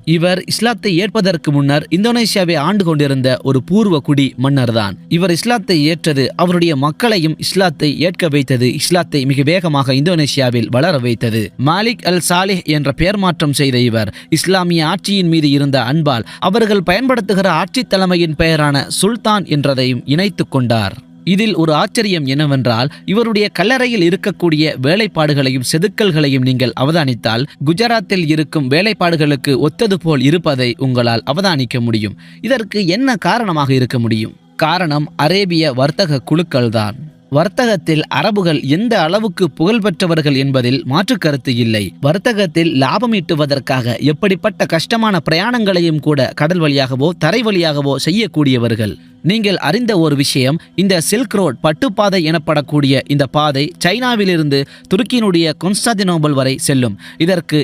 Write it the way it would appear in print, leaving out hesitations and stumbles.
இவர் இஸ்லாத்தை ஏற்பதற்கு முன்னர் இந்தோனேசியாவை ஆண்டு கொண்டிருந்த ஒரு பூர்வ குடி மன்னர் தான். இவர் இஸ்லாத்தை ஏற்றது அவருடைய மக்களையும் இஸ்லாத்தை ஏற்க வைத்தது. இஸ்லாத்தை மிக வேகமாக இந்தோனேசியாவில் வளர வைத்தது. மாலிக் அல் சாலிஹ் என்ற பெயர் மாற்றம் செய்த இவர் இஸ்லாமிய ஆட்சியின் மீது இருந்த அன்பால் அவர்கள் பயன்படுத்துகிற ஆட்சி தலைமையின் பெயரான சுல்தான் என்றதையும் இணைத்துக் கொண்டார். இதில் ஒரு ஆச்சரியம் என்னவென்றால், இவருடைய கல்லறையில் இருக்கக்கூடிய வேலைப்பாடுகளையும் செதுக்கல்களையும் நீங்கள் அவதானித்தால் குஜராத்தில் இருக்கும் வேலைப்பாடுகளுக்கு ஒத்தது போல் இருப்பதை உங்களால் அவதானிக்க முடியும். இதற்கு என்ன காரணமாக இருக்க முடியும்? காரணம் அரேபிய வர்த்தக குழுக்கள் தான். வர்த்தகத்தில் அரபுகள் எந்த அளவுக்கு புகழ்பெற்றவர்கள் என்பதில் மாற்று கருத்து இல்லை. வர்த்தகத்தில் லாபம் ஈட்டுவதற்காக எப்படிப்பட்ட கஷ்டமான பிரயாணங்களையும் கூட கடல் வழியாகவோ தரை வழியாகவோ செய்யக்கூடியவர்கள். நீங்கள் அறிந்த ஒரு விஷயம், இந்த சில்க் ரோட் பட்டுப்பாதை எனப்படக்கூடிய இந்த பாதை சைனாவிலிருந்து துருக்கியினுடைய கான்ஸ்டாந்தினோபிள் வரை செல்லும். இதற்கு